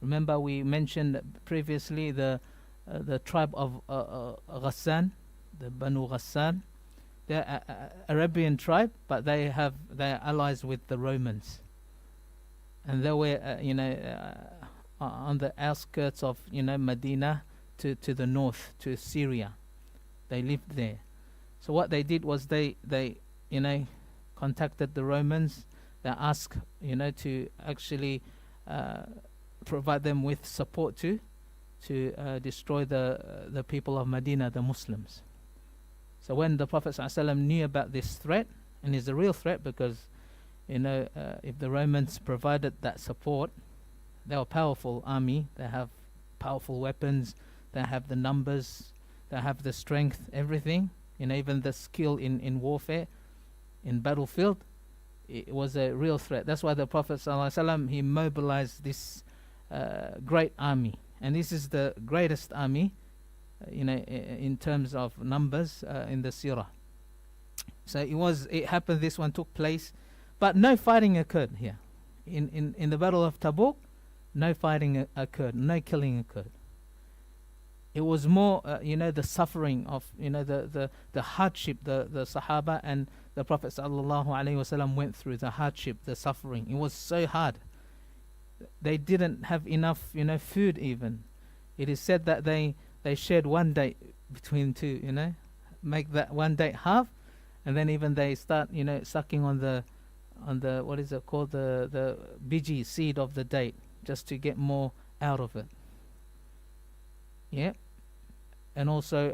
Remember we mentioned previously the tribe of Ghassan, the Banu Ghassan. They're Arabian tribe, but they're allies with the Romans, and they were on the outskirts of Medina, to the north, to Syria. They lived there. So what they did was they contacted the Romans. They asked to actually provide them with support to destroy the people of Medina, the Muslims. So when the Prophet ﷺ knew about this threat, and it's a real threat because if the Romans provided that support, they were a powerful army. They have powerful weapons. They have the numbers. They have the strength. Everything. Even the skill in warfare, in battlefield. It was a real threat. That's why the Prophet ﷺ, he mobilized this great army, and this is the greatest army, in terms of numbers in the Seerah. So it happened. This one took place, but no fighting occurred here. In the Battle of Tabuk, no fighting occurred, no killing occurred. It was more, the suffering of, the hardship the Sahaba and the Prophet ﷺ went through, the hardship, the suffering. It was so hard. They didn't have enough, food even. It is said that they shared one date between two, make that one date half, and then even they start, sucking on the what is it called, the biji seed of the date, just to get more out of it. Yeah. And also,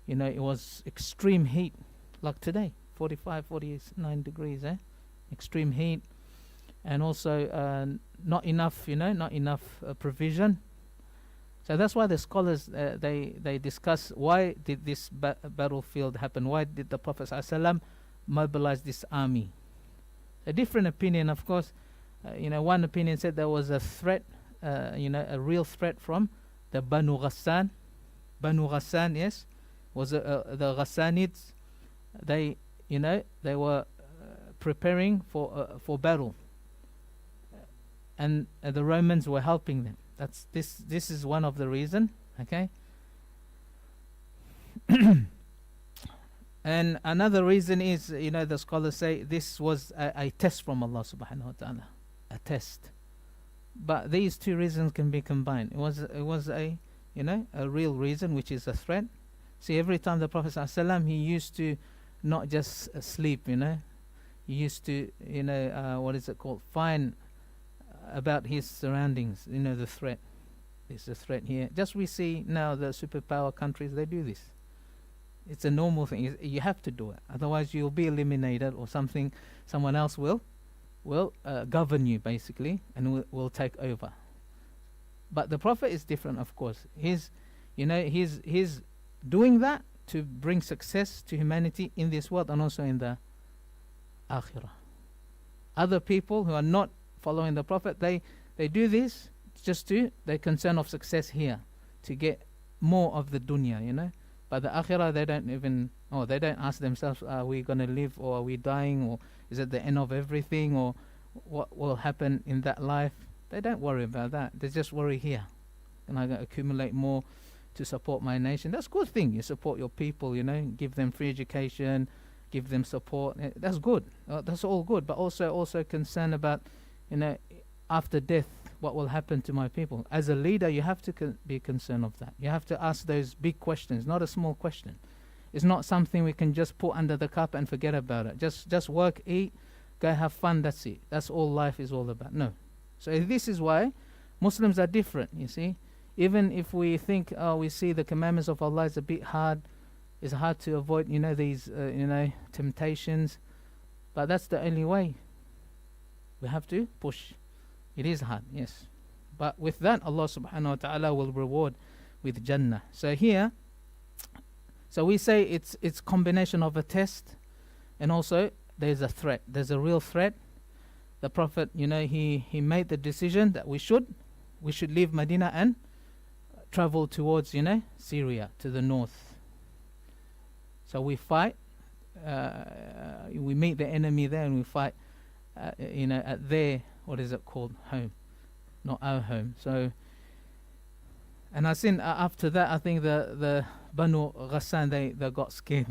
it was extreme heat, like today, 45, 49 degrees, extreme heat. And also, not enough, provision. So that's why the scholars, they discuss, why did this battlefield happen? Why did the Prophet ﷺ mobilize this army? A different opinion, of course. One opinion said there was a threat, a real threat from the Banu Ghassan. Banu Ghassan, yes, was the Ghassanids. They were preparing for battle, and the Romans were helping them. This is one of the reason. Okay. And another reason is, the scholars say this was a test from Allah subhanahu wa ta'ala, a test. But these two reasons can be combined. It was a real reason, which is a threat. See, every time the Prophet ﷺ, he used to not just sleep, he used to, what is it called, find about his surroundings, the threat. There's a threat here. Just we see now the superpower countries, they do this. It's a normal thing. You have to do it. Otherwise you'll be eliminated, or someone else will govern you, basically, and will take over. But the Prophet is different, of course. He's doing that to bring success to humanity in this world and also in the Akhirah. Other people who are not following the Prophet, they do this they're concerned of success here, to get more of the dunya, But the Akhirah, they don't ask themselves, are we going to live, or are we dying, or is it the end of everything, or what will happen in that life? They don't worry about that. They just worry here. And I accumulate more to support my nation. That's a good thing. You support your people, give them free education, give them support. That's good. That's all good. But also concern about, after death, what will happen to my people. As a leader, you have to be concerned of that. You have to ask those big questions, not a small question. It's not something we can just put under the carpet and forget about it. Just work, eat, go have fun, that's it. That's all life is all about. No. So this is why Muslims are different, you see. Even if we think, we see the commandments of Allah is a bit hard, it's hard to avoid, these, temptations. But that's the only way. We have to push. It is hard, yes. But with that, Allah subhanahu wa ta'ala will reward with Jannah. So here, we say it's combination of a test, and also there's a threat. There's a real threat. The Prophet, he made the decision that we should leave Medina and travel towards, Syria, to the north. So we fight. We meet the enemy there, and we fight, at their, what is it called, home. not our home. So, and I think after that, I think the Banu Ghassan, they got scared.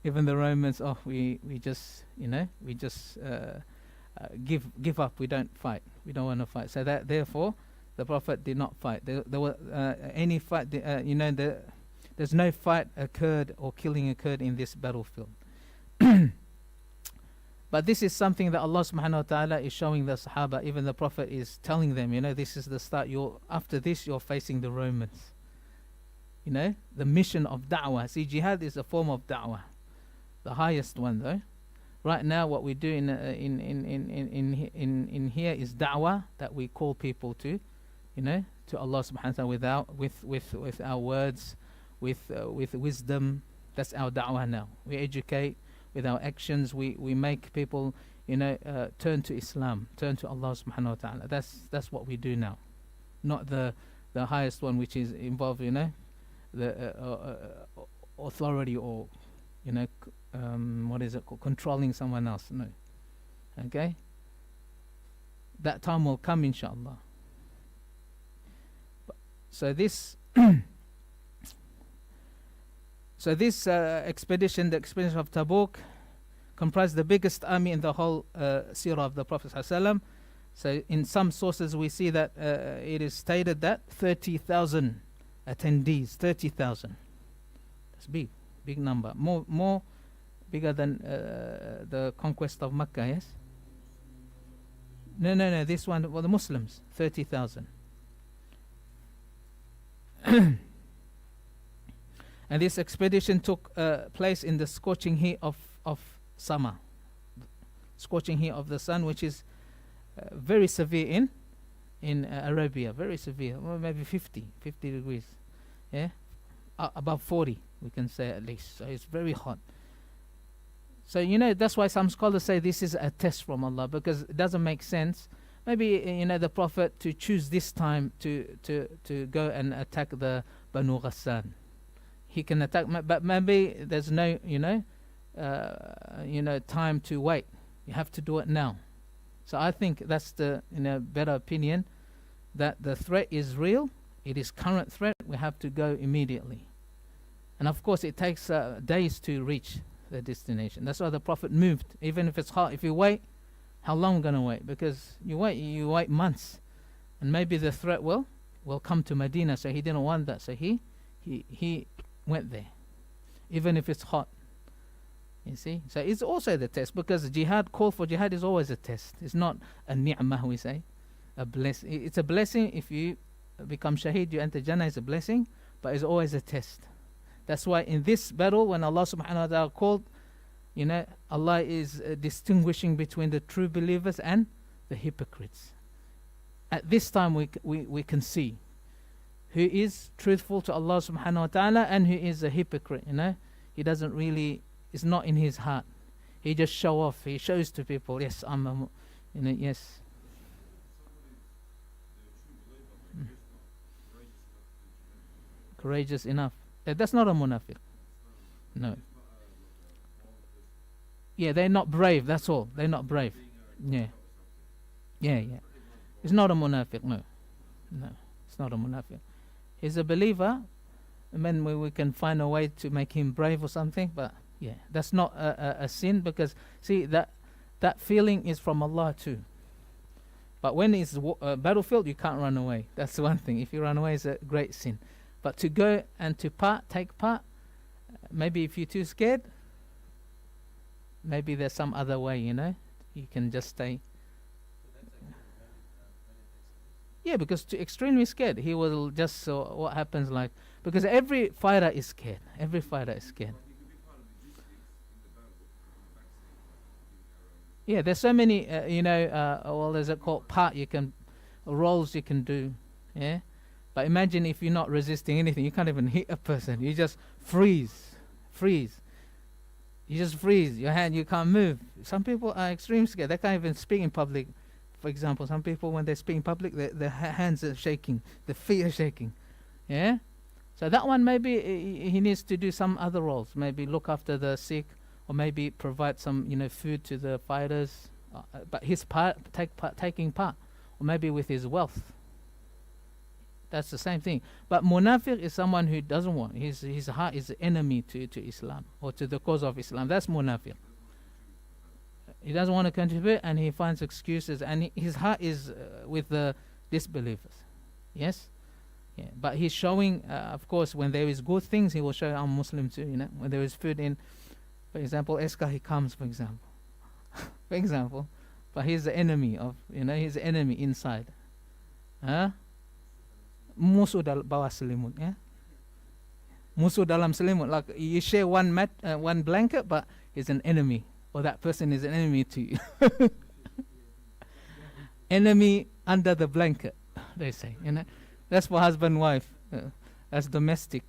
Even the Romans, we just give up. We don't fight. We don't want to fight. So that therefore, the Prophet did not fight. There were any fight. There's no fight occurred or killing occurred in this battlefield. But this is something that Allah subhanahu wa ta'ala is showing the Sahaba. Even the Prophet is telling them, this is the start. After this, you're facing the Romans. The mission of da'wah. See, jihad is a form of da'wah, the highest one though. Right now, what we do in here is da'wah, that we call people to, to Allah subhanahu wa ta'ala with our words, with wisdom. That's our da'wah now. We educate with our actions. We make people, turn to Islam, turn to Allah subhanahu wa ta'ala. That's what we do now, not the highest one, which is involved, the authority or, what is it called? Controlling someone else. No. Okay? That time will come, inshallah. So this expedition, the expedition of Tabuk, comprised the biggest army in the whole seerah of the Prophet ﷺ. So in some sources we see that it is stated that 30,000 attendees, 30,000. That's big number. More bigger than the conquest of Mecca, yes? No, this one, the Muslims, 30,000. And this expedition took place in the scorching heat of summer, scorching heat of the sun, which is very severe in Arabia, very severe, well, maybe 50 degrees, yeah, above 40 we can say at least. So it's very hot. So that's why some scholars say this is a test from Allah, because it doesn't make sense. Maybe the Prophet to choose this time to go and attack the Banu Ghassan. He can attack, but maybe there's no time to wait. You have to do it now. So I think that's the better opinion, that the threat is real. It is current threat. We have to go immediately. And of course it takes days to reach the destination. That's why the Prophet moved, even if it's hot. If you wait, how long gonna wait? Because you wait months, and maybe the threat will come to Medina. So he didn't want that. So he went there, even if it's hot. You see, so it's also the test, because call for jihad is always a test. It's not a ni'mah, we say, a blessing. It's a blessing if you become shaheed, you enter Jannah, is a blessing, but it's always a test. That's why in this battle, when Allah subhanahu wa ta'ala called, Allah is distinguishing between the true believers and the hypocrites. At this time we can see who is truthful to Allah subhanahu wa ta'ala and who is a hypocrite. He doesn't really, it's not in his heart. He just show off. He shows to people, yes, I'm yes. Courageous enough. That's not a munafiq. No. Yeah, they're not brave, that's all. They're not brave. Yeah. It's not a munafiq, no. No, it's not a munafiq. He's a believer, and then we can find a way to make him brave or something, but yeah, that's not a sin, because see, that feeling is from Allah too. But when it's a battlefield, you can't run away. That's the one thing. If you run away, it's a great sin. But to go and to take part, maybe if you're too scared, maybe there's some other way, you can just stay. Yeah, because too extremely scared, he will just, what happens like, because every fighter is scared. Every fighter is scared. Yeah, there's so many, there's a called roles you can do, yeah? But imagine if you're not resisting anything, you can't even hit a person. You just freeze. You just freeze your hand, you can't move. Some people are extremely scared. They can't even speak in public. For example, some people, when they speak in public, their hands are shaking, their feet are shaking. Yeah? So that one, maybe he needs to do some other roles. Maybe look after the sick, or maybe provide some, food to the fighters. But his taking part. or maybe with his wealth. That's the same thing. But munafiq is someone who doesn't want. His heart is the enemy to Islam or to the cause of Islam. That's munafiq. He doesn't want to contribute and he finds excuses, and his heart is with the disbelievers. Yes? Yeah. But he's showing, of course, when there is good things, he will show, I'm Muslim too, you know. When there is food in, for example, Eska, he comes, for example. For example. But he's the enemy of, you know, he's the enemy inside. Huh? Musuh bawah selimut, yeah? Musuh dalam selimut. Like you share one one blanket, but he's an enemy. Or that person is an enemy to you. Enemy under the blanket, they say, you know. That's for husband and wife. That's domestic.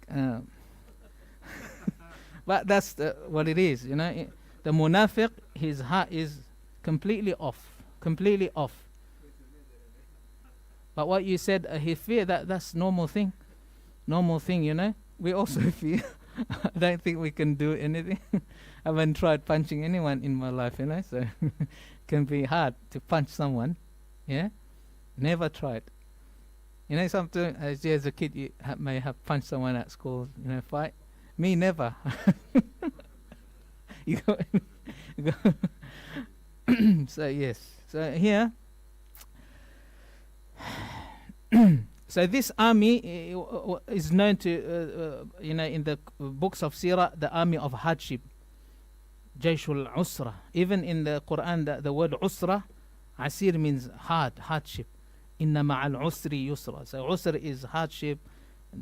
But that's what it is, you know. The munafiq, his heart is completely off. Completely off. But what you said, he fear, that's normal thing. Normal thing, you know. We also fear. I don't think we can do anything. I haven't tried punching anyone in my life, you know, so it can be hard to punch someone. Yeah? Never tried. You know, sometimes as a kid you may have punched someone at school, you know, fight. Me, never. you go, so yes. So here so this army is known to, you know, in the books of Seerah, the army of hardship. Jayshul Usra. Even in the Quran, the word Usra, Asir means hardship. Inna ma'al usri yusra. So usr is hardship,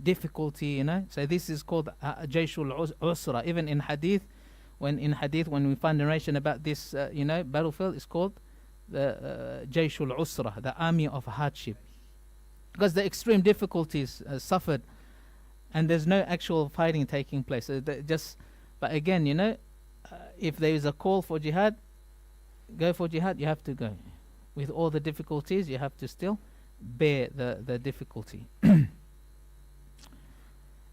difficulty, you know. So this is called Jayshul Usra. Even in Hadith, when we find narration about this, you know, battlefield, it's called the Jayshul Usra, the army of hardship. Because the extreme difficulties suffered, and there's no actual fighting taking place. So but again, you know, if there is a call for jihad, go for jihad, you have to go. With all the difficulties, you have to still bear the difficulty. And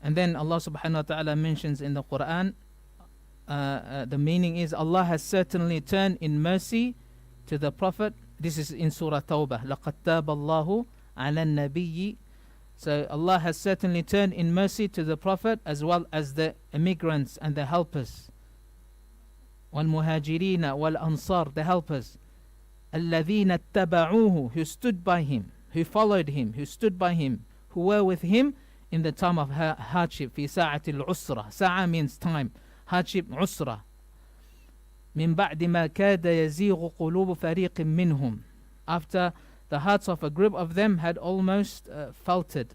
then Allah subhanahu wa ta'ala mentions in the Quran, the meaning is, Allah has certainly turned in mercy to the Prophet. This is in Surah Tawbah. لَقَدْ تَابَ اللَّهُ عَلَى النَّبِيِّ. So Allah has certainly turned in mercy to the Prophet as well as the immigrants and the helpers. وَالْمُهَاجِرِينَ وَالْأَنصَارِ, the helpers. الَّذِينَ اتَّبَعُوهُ, who stood by him, who followed him, who stood by him, who were with him in the time of hardship. في ساعة العسرة. ساعة means time. Hardship, عسرة. من بعد ما كاد يزيغ قلوب فريق منهم. After the hearts of a group of them had almost faltered.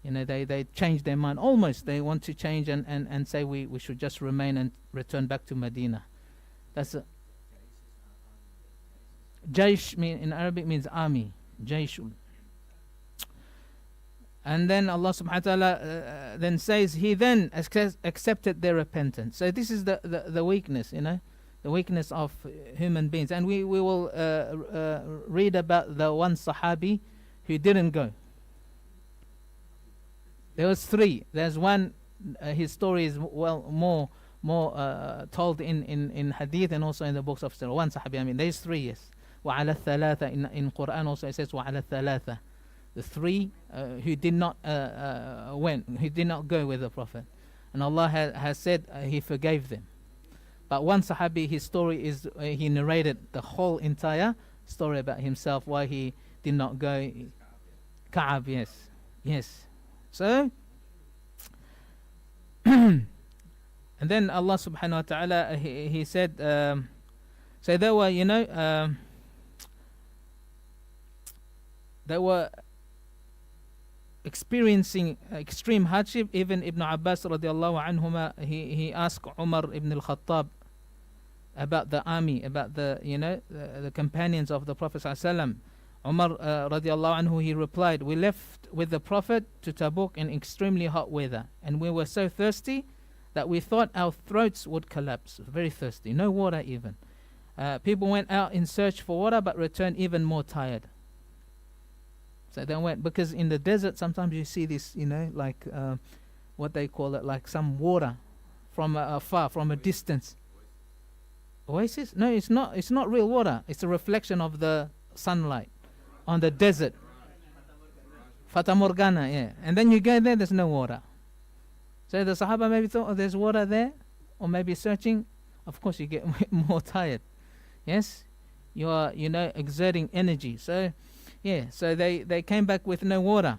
You know, they changed their mind. Almost they want to change and say we should just remain and return back to Medina. That's a Jaish in Arabic means army. Jaishul. And then Allah subhanahu wa ta'ala then says, He then accepted their repentance. So this is the weakness, you know, the weakness of human beings. And we will read about the one Sahabi who didn't go. There was three. There's one, his story is more told in Hadith and also in the books of Surah. One Sahabi, I mean, there's three, yes. وعلى الثلاثة in Quran also it says وعلى الثلاثة, the three who did not who did not go with the Prophet, and Allah has said He forgave them. But one Sahabi, his story is he narrated the whole entire story about himself, why he did not go. Ka'ab, yes. So and then Allah subhanahu wa ta'ala he said, so there were, you know, they were experiencing extreme hardship. Even Ibn Abbas radiallahu anhuma, he asked Umar ibn al-Khattab about the army, about the, you know, the companions of the Prophet sallallahu alaihi wasallam. Umar radiallahu anhu, he replied, we left with the Prophet to Tabuk in extremely hot weather, and we were so thirsty that we thought our throats would collapse. Very thirsty, no water even. People went out in search for water but returned even more tired. So they went, because in the desert sometimes you see this, you know, like what they call it, like some water from afar, from a distance. Oasis? No, it's not real water. It's a reflection of the sunlight. on the desert. Fata Morgana, yeah. And then you go there, there's no water. So the Sahaba maybe thought, oh, there's water there, or maybe searching. Of course, you get more tired. Yes, you are, exerting energy. So, yeah, so they came back with no water.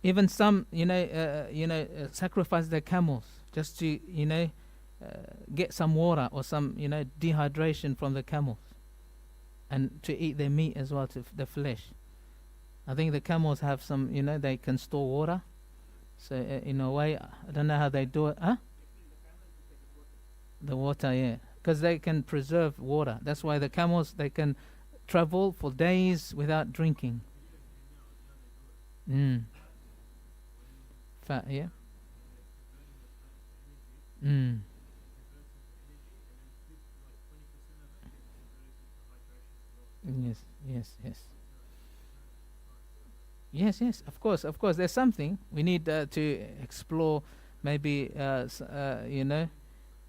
Even some, sacrificed their camels just to, get some water or some, dehydration from the camels, and to eat their meat as well, to the flesh. I think the camels have some, they can store water. So in a way, I don't know how they do it. Huh? The water, yeah. Because they can preserve water. That's why the camels, they can travel for days without drinking. Fat, yeah. Yes, of course. There's something we need to explore, maybe,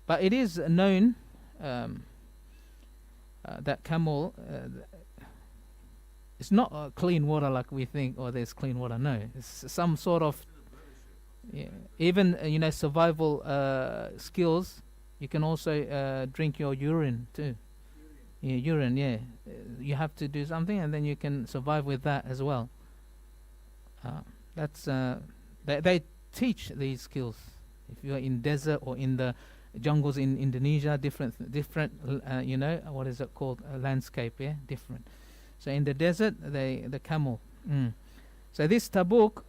but it is known that camel, it's not clean water like we think, or there's clean water. No, it's some sort of, even survival skills. You can also drink your urine too. Urine. You have to do something, and then you can survive with that as well. That's they teach these skills. If you're in desert or in the jungles in Indonesia, different what is it called, landscape, different. So in the desert, the camel. So this Tabuk,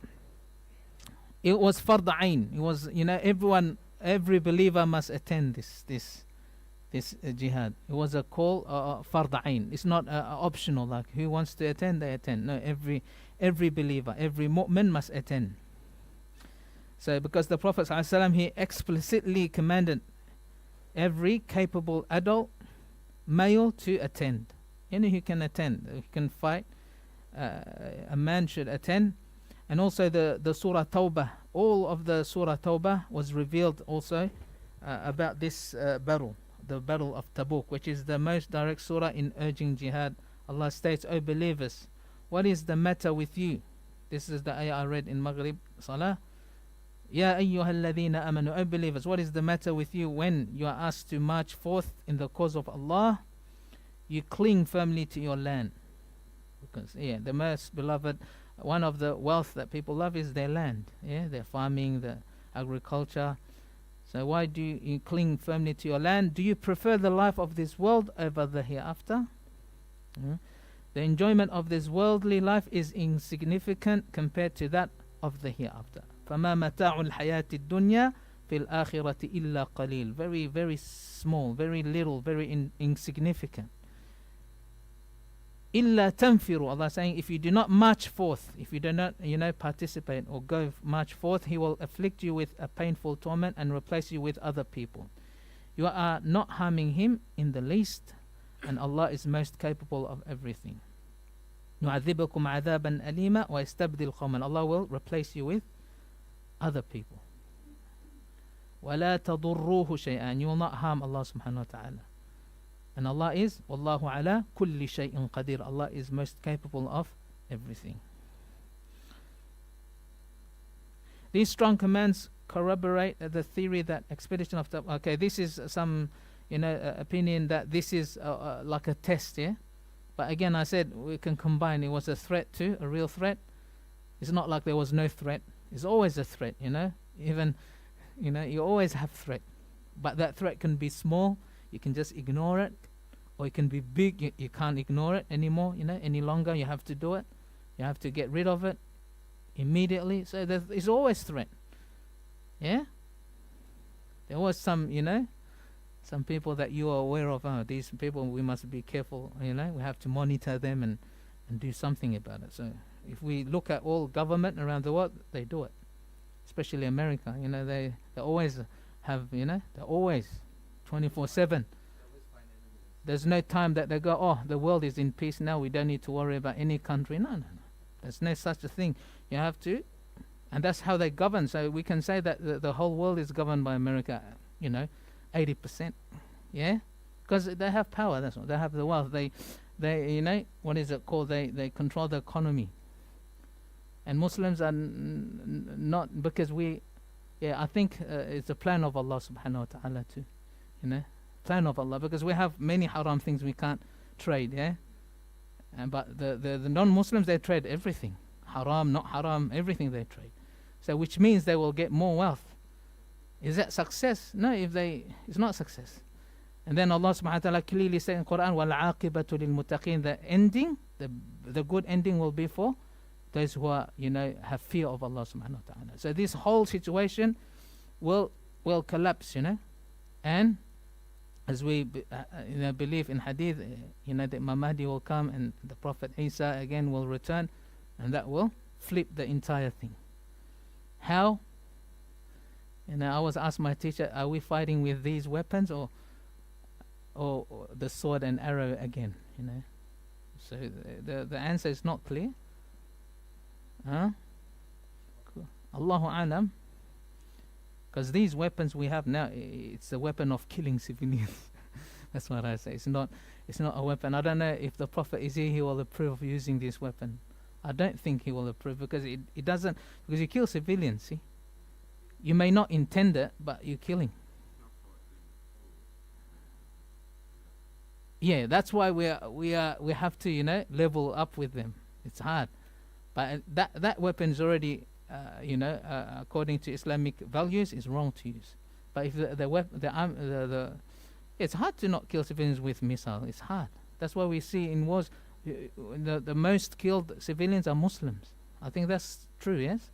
it was fard ain. It was, every believer must attend this jihad. It was a call, fard ain. It's not optional, like who wants to attend, they attend. No, every believer, every mu'min must attend. So because the Prophet ﷺ, he explicitly commanded every capable adult male to attend. Any who can attend, who can fight, a man should attend. And also the Surah Tawbah, all of the Surah Tawbah was revealed also about this battle, the Battle of Tabuk, which is the most direct surah in urging jihad. Allah states, O believers, what is the matter with you? This is the ayah I read in Maghrib Salah. Ya ayyuhalladhina amanu, O believers, what is the matter with you when you are asked to march forth in the cause of Allah? You cling firmly to your land. Because the most beloved, one of the wealth that people love is their land. Their farming, the agriculture. So why do you cling firmly to your land? Do you prefer the life of this world over the hereafter? The enjoyment of this worldly life is insignificant compared to that of the hereafter. فَمَا مَتَاعُ الْحَيَاةِ الدُّنْيَا فِي الْآخِرَةِ إِلَّا قَلِيلٌ. Very, very small, very little, very insignificant. إِلَّا تَنْفِرُوا. Allah saying, if you do not march forth, if you do not, participate or go march forth, He will afflict you with a painful torment and replace you with other people. You are not harming Him in the least, and Allah is most capable of everything. يُعَذِّبَكُمْ عَذَابًا أَلِيمًا وَيَسْتَبْدِلْ قَوْمًا. Allah will replace you with other people. وَلَا تَضُرُّوهُ شَيْئًا. You will not harm Allah subhanahu wa ta'ala. And Allah is, وَاللَّهُ عَلَى كُلِّ شَيْءٍ قَدِيرٌ. Allah is most capable of everything. These strong commands corroborate the theory that expedition of Tabuk. Okay, this is some, opinion that this is like a test, But again, I said we can combine. It was a threat too, a real threat. It's not like there was no threat. It's always a threat, Even, you always have threat. But that threat can be small. You can just ignore it. Or it can be big. You can't ignore it anymore, any longer. You have to do it. You have to get rid of it immediately. So there's always threat. There was some, some people that you are aware of. These people, we must be careful, we have to monitor them and do something about it. So if we look at all government around the world, they do it. Especially America, they always have, they're always 24/7. There's no time that they go, oh, the world is in peace now, we don't need to worry about any country. No. There's no such a thing. You have to, and that's how they govern. So we can say that the whole world is governed by America, 80%. Because they have power, that's what they have, the wealth. they what is it called? They control the economy, and Muslims are not, because we, I think it's a plan of Allah subhanahu wa ta'ala too, plan of Allah, because we have many haram things we can't trade, but the non-Muslims, they trade everything, haram, not haram, everything they trade. So which means they will get more wealth. Is that success? No, it's not success. And then Allah subhanahu wa ta'ala clearly said in Quran, وَالْعَاقِبَةُ لِلْمُتَّقِينَ, the ending, the good ending will be for those who are, have fear of Allah subhanahu wa ta'ala. So this whole situation will collapse, and as we believe in hadith, the Imam Mahdi will come and the Prophet Isa again will return, and that will flip the entire thing. How? I was asked my teacher, are we fighting with these weapons or the sword and arrow again? So the answer is not clear. Cool. Allahu alam. Because these weapons we have now, it's a weapon of killing civilians. That's what I say. It's not a weapon. I don't know if the Prophet is here, he will approve of using this weapon. I don't think he will approve, because it doesn't, because you kill civilians, see? You may not intend it, but you're killing. Yeah, that's why we have to level up with them. It's hard, but that weapon is already according to Islamic values is wrong to use. But if it's hard to not kill civilians with missiles. It's hard. That's why we see in wars the most killed civilians are Muslims. I think that's true. Yes,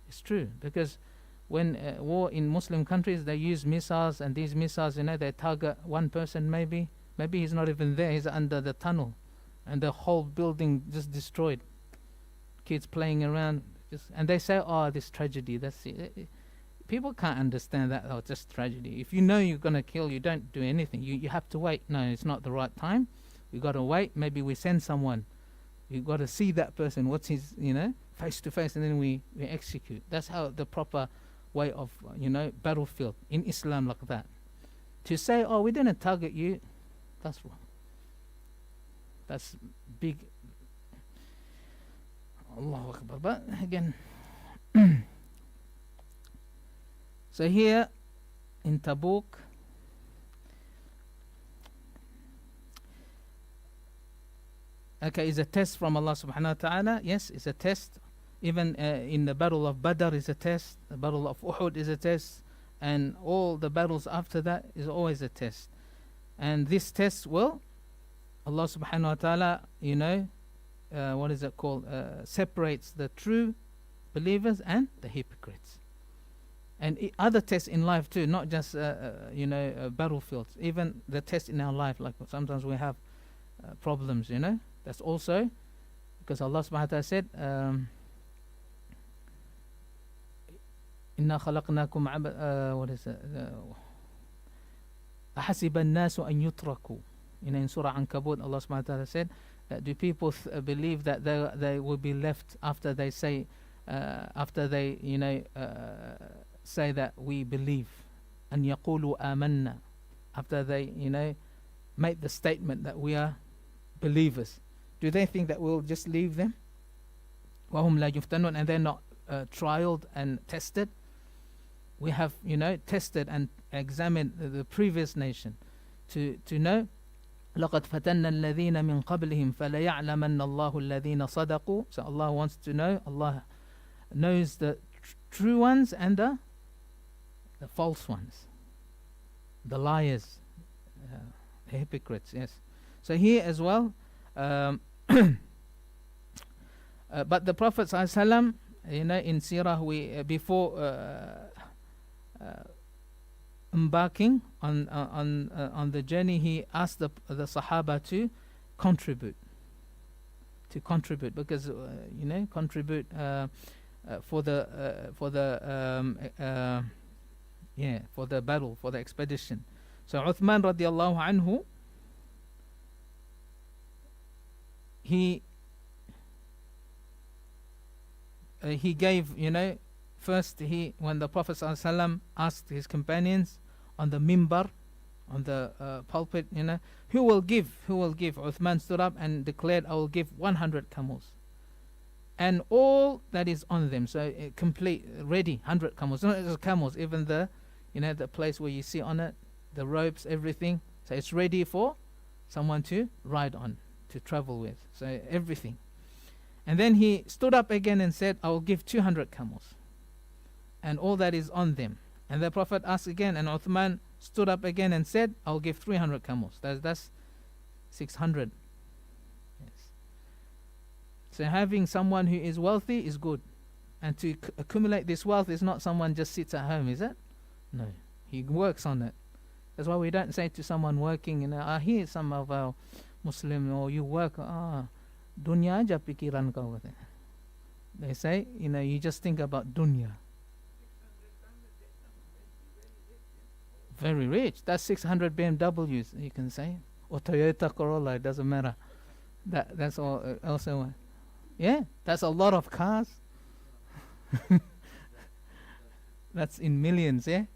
it's true, because when war in Muslim countries, they use missiles, and these missiles, they target one person, maybe he's not even there, he's under the tunnel, and the whole building just destroyed. Kids playing around, and they say, oh, this tragedy, that's it. People can't understand that, oh, just tragedy. If you know you're going to kill, you don't do anything. You have to wait. No, it's not the right time. We got to wait. Maybe we send someone. You got to see that person, what's his, face to face, and then we execute. That's how the proper way of battlefield in Islam, like that. To say, oh, we didn't target you, that's wrong. That's big. Allahu Akbar. But again, so here in Tabuk, is a test from Allah subhanahu wa ta'ala. Yes, it's a test. Even in the battle of Badr is a test, the battle of Uhud is a test, and all the battles after that is always a test. And this test will, Allah subhanahu wa ta'ala, what is it called, separates the true believers and the hypocrites. And other tests in life too, not just battlefields, even the test in our life, like sometimes we have problems, that's also because Allah subhanahu wa ta'ala said, إِنَّا خَلَقْنَاكُمْ what is it? أَحَسِبَ النَّاسُ أَن يُتْرَكُوا. In Surah Ankabut, Allah subhanahu wa ta'ala said, do people believe that they will be left after they say, say that we believe, أَن يَقُولُوا آمَنَّا, after they, make the statement that we are believers. Do they think that we'll just leave them? وَهُمْ لَا يُفْتَنُونَ, and they're not trialed and tested. We have, tested and examined the previous nation to know. لَقَدْ فَتَنَّا الَّذِينَ مِنْ قَبْلِهِمْ فَلَيَعْلَمَنَّ اللَّهُ الَّذِينَ صَدَقُوا. So Allah wants to know, Allah knows the true ones and the false ones, the liars, the hypocrites. Yes. So here as well, but the Prophet ﷺ, in Seerah, we before embarking on the journey, he asked the Sahaba to contribute, because contribute for the battle, for the expedition. So Uthman radiallahu anhu, he gave, first when the Prophet ﷺ asked his companions on the mimbar on the pulpit, who will give? Uthman stood up and declared, I will give 100 camels and all that is on them. So complete, ready, 100 camels. Not just camels, even the place where you sit on it, the ropes, everything. So it's ready for someone to ride on, to travel with. So everything. And then he stood up again and said, I will give 200 camels and all that is on them. And the Prophet asked again, and Uthman stood up again and said, I will give 300 camels. That's 600. Yes. So having someone who is wealthy is good. And to accumulate this wealth is not someone just sits at home, is it? No. He works on it. That's why we don't say to someone working, I hear some of our Muslim, you work, dunya aja pikiran kau. They say, you just think about dunya. Very rich. That's 600 BMWs, you can say. Or Toyota Corolla, it doesn't matter. That's all. Also, yeah, that's a lot of cars. That's in millions, yeah?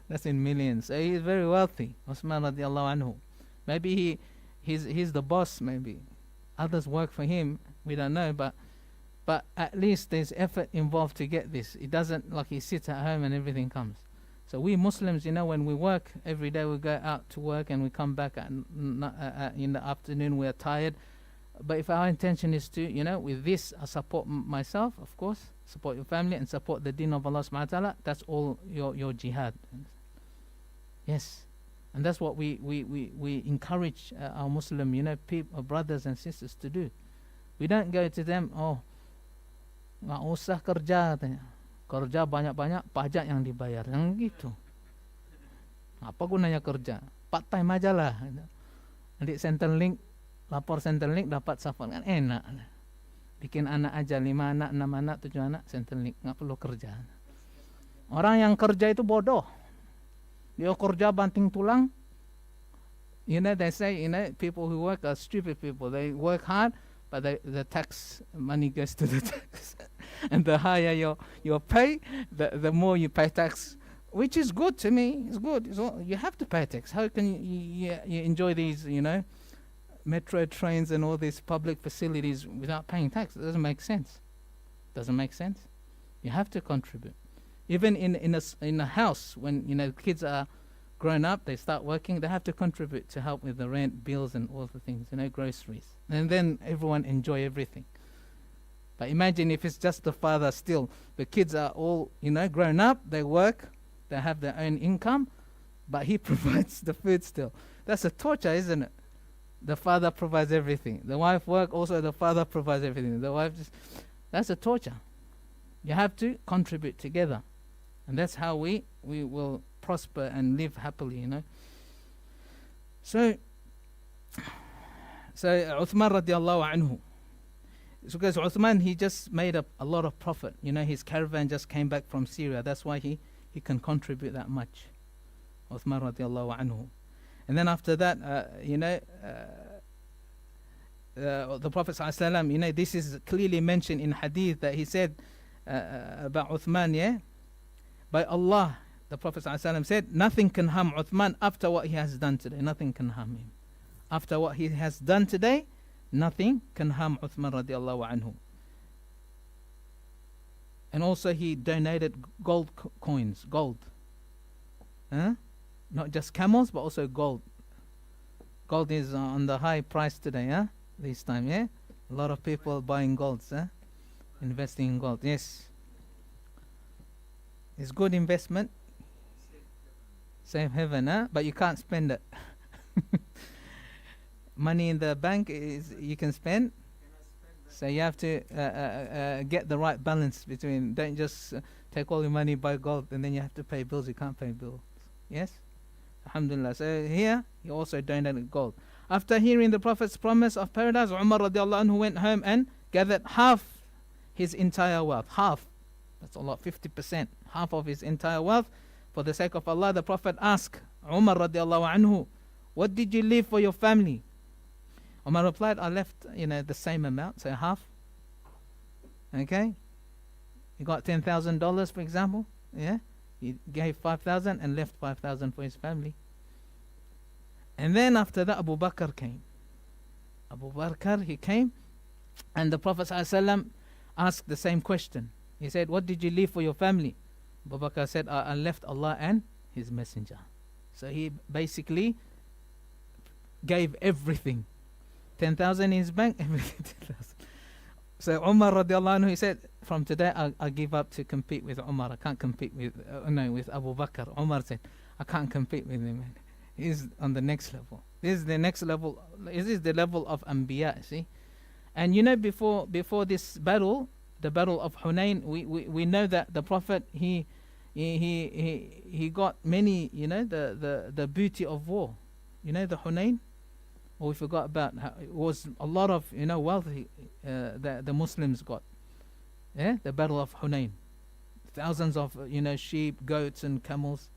That's in millions. So he's very wealthy, Uthman radiallahu anhu. Maybe he's the boss, maybe. Others work for him, we don't know, but at least there's effort involved to get this. It doesn't like he sits at home and everything comes. So we Muslims, when we work every day, we go out to work and we come back in the afternoon, we're tired. But if our intention is to, with this, I support myself, of course, support your family and support the deen of Allah subhanahu wa ta'ala, that's all your jihad. Yes. And that's what we encourage our Muslim, people, brothers and sisters to do. We don't go to them, nggak usah kerja, kerja banyak-banyak, pajak yang dibayar, yang gitu. Apa gunanya kerja? Part time aja lah. Nanti Centrelink, lapor Centrelink dapat safar, kan enak. Bikin anak aja, 5 anak, 6 anak, 7 anak, Centrelink, nggak perlu kerja. Orang yang kerja itu bodoh. Dia kerja banting tulang. They say, people who work are stupid people. They work hard, but the tax money goes to the tax. And the higher your pay, the more you pay tax, which is good to me. It's good. You have to pay tax. How can you enjoy these, metro trains and all these public facilities without paying tax? It doesn't make sense. Doesn't make sense. You have to contribute. Even in a house, when kids are grown up, they start working, they have to contribute to help with the rent, bills and all the things, groceries. And then everyone enjoy everything. But imagine if it's just the father still. The kids are all, grown up, they work, they have their own income, but he provides the food still. That's a torture, isn't it? The father provides everything. The wife works, also the father provides everything. The wife that's a torture. You have to contribute together. And that's how we will prosper and live happily, So Uthman radiallahu anhu. So because Uthman, he just made up a lot of profit. His caravan just came back from Syria. That's why he can that much. Uthman radiallahu anhu. And then after that, the Prophet ﷺ, this is clearly mentioned in hadith that he said about Uthman, yeah? By Allah, the Prophet ﷺ said, nothing can harm Uthman after what he has done today. Nothing can harm him. After what he has done today, nothing can harm Uthman radiallahu anhu. And also he donated gold coins, gold. Not just camels, but also gold. Gold is on the high price today, this time, yeah? A lot of people buying gold, investing in gold, yes. It's good investment. Save heaven, but you can't spend it. Money in the bank is you can spend. So you have to get the right balance between. Don't just take all your money, buy gold, and then you have to pay bills. You can't pay bills. Yes? Alhamdulillah. So here, he also donated gold. After hearing the Prophet's promise of paradise, Umar radiallahu anhu went home and gathered half his entire wealth. Half. That's a lot, 50%. Half of his entire wealth. For the sake of Allah, the Prophet asked Umar radiallahu anhu, what did you leave for your family? Umar replied, I left, the same amount, so half. Okay? You got $10,000, for example. Yeah? He gave 5,000 and left 5,000 for his family. And then after that, Abu Bakr came. Abu Bakr, he came, and the Prophet ﷺ asked the same question. He said, what did you leave for your family? Abu Bakr said, I left Allah and His Messenger. So he basically gave everything. 10,000 in his bank, everything 10,000. So Umar radiallahu anhu, he said, from today I give up to compete with Umar. I can't compete with with Abu Bakr. Umar said, I can't compete with him. He's on the next level. This is the next level. This is the level of Anbiya, see. And you know, before this battle, the battle of Hunain, we know that the Prophet he got many, you know, the booty of war. You know the Hunain? Or we forgot about how it was a lot of, you know, wealth that the Muslims got. Yeah, the battle of Hunain. Thousands of, you know, sheep, goats and camels.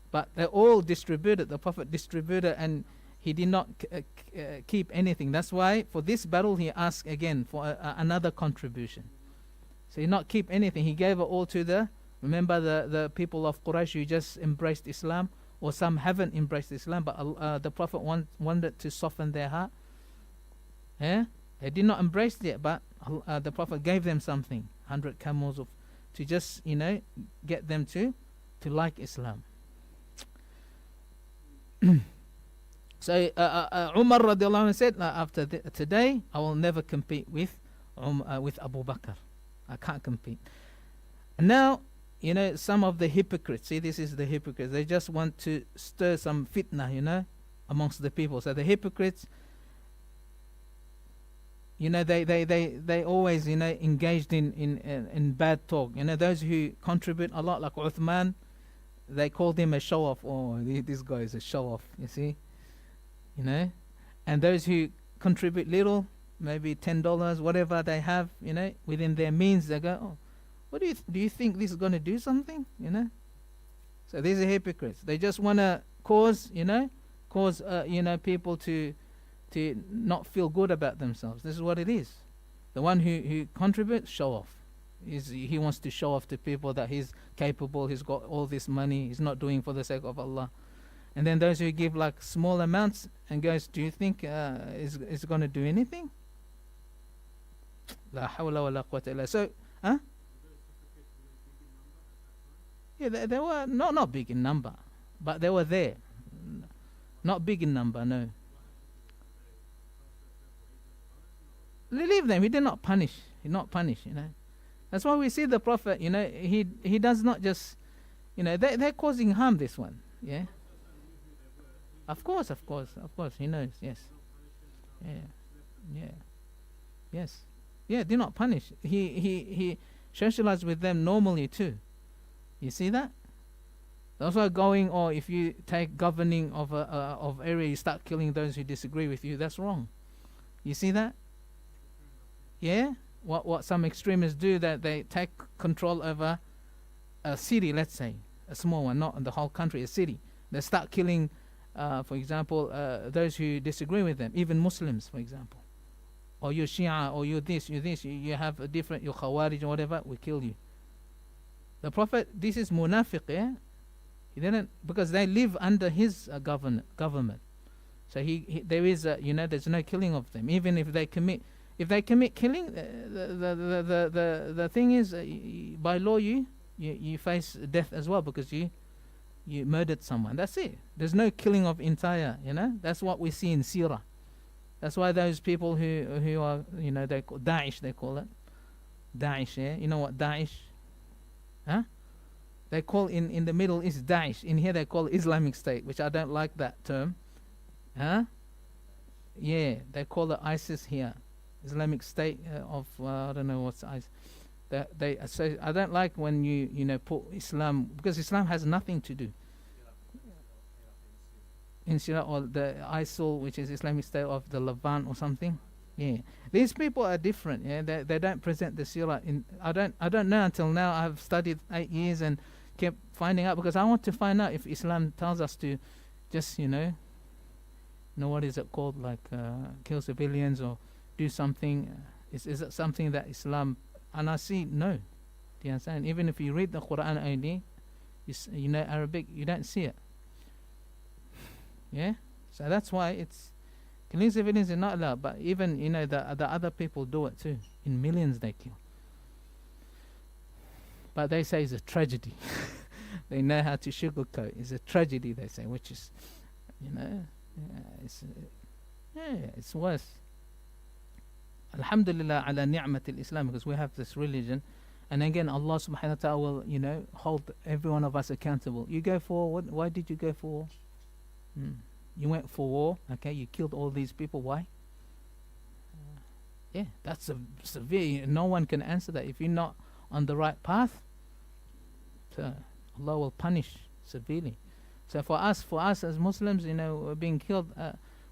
But they're all distributed. The Prophet distributed, and he did not keep anything. That's why for this battle he asked again for another contribution. So he did not keep anything. He gave it all to remember the people of Quraysh who just embraced Islam, or some haven't embraced Islam, but the Prophet wanted to soften their heart. Yeah? They did not embrace it, but the Prophet gave them something, 100 camels to just, you know, get them to like Islam. So Umar radiallahu anhu said, after today, I will never compete with Abu Bakr. I can't compete. And now, you know, some of the hypocrites, see, this is the hypocrites. They just want to stir some fitna, you know, amongst the people. So the hypocrites, you know, they always, you know, engaged in bad talk. You know, those who contribute a lot, like Uthman, they called him a show-off. Oh, this guy is a show-off, you see. You know, and those who contribute little, maybe $10, whatever they have, you know, within their means, they go, oh, what do you think this is going to do something, you know? So these are hypocrites. They just want to cause people to not feel good about themselves. This is what it is. The one who contributes, show off. He wants to show off to people that he's capable, he's got all this money, he's not doing for the sake of Allah. And then those who give like small amounts and goes, do you think is going to do anything? La hawla wa la quwwata illa. So, huh? Yeah, they were not big in number, but they were there. Not big in number, no. Leave them. He did not punish. He did not punish, you know. That's why we see the Prophet, you know, he does not just, you know, they're causing harm, this one, yeah. Of course, he knows, yes. Yes. Yeah, do not punish. He socialized with them normally too. You see that? Also going, or if you take governing of area, you start killing those who disagree with you, that's wrong. You see that? Yeah? What some extremists do, that they take control over a city, let's say, a small one, not the whole country, a city. They start killing, for example, those who disagree with them, even Muslims, for example. Or you're Shia, or you're this, you have a different, you're Khawarij or whatever, we kill you. The Prophet, this is munafiq, yeah? He didn't, because they live under his government. So there is, there's no killing of them. Even if they commit killing, the thing is, by law you face death as well, because you murdered someone. That's it. There's no killing of entire, you know. That's what we see in Seerah. That's why those people who are, you know, they call Daesh, they call it Daesh. Yeah, you know what Daesh? Huh? They call in the Middle East Daesh. In here they call Islamic State, which I don't like that term. Huh? Yeah, they call it ISIS here, Islamic State of I don't know what's ISIS. They so I don't like when you know put Islam, because Islam has nothing to do. In Seerah, or the ISIL, which is Islamic State of the Levant or something. Yeah, these people are different. Yeah, they don't present the Seerah in. I don't know until now. I've studied 8 years and kept finding out, because I want to find out if Islam tells us to just what is it called, like kill civilians or do something. Is it something that Islam? And I see no. Do you understand? Even if you read the Quran only, You know Arabic, you don't see it. Yeah, so that's why it's killing civilians is not allowed. But even the other people do it too. In millions they kill. But they say it's a tragedy. They know how to sugarcoat. It's a tragedy, they say, which is, it's worse. Alhamdulillah ala ni'mat al-Islam, because we have this religion. And again, Allah subhanahu wa ta'ala will, hold every one of us accountable. You go for war. Why did you go for war? You went for war, okay? You killed all these people. Why? Yeah, that's a severe. No one can answer that. If you're not on the right path, so Allah will punish severely. So for us as Muslims, we're being killed.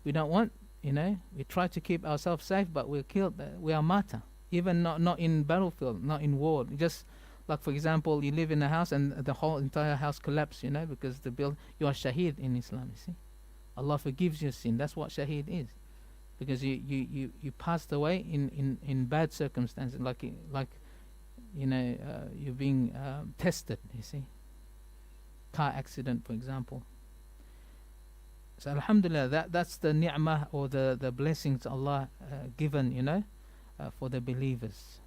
We don't want, we try to keep ourselves safe, but we're killed. We are martyr. Even not in battlefield, not in war. Just like, for example, you live in a house and the whole entire house collapses, because you are shaheed in Islam, you see. Allah forgives your sin. That's what shaheed is. Because you passed away in bad circumstances, like you're being tested, you see. Car accident, for example. So alhamdulillah, that's the ni'mah or the blessings Allah given, for the believers.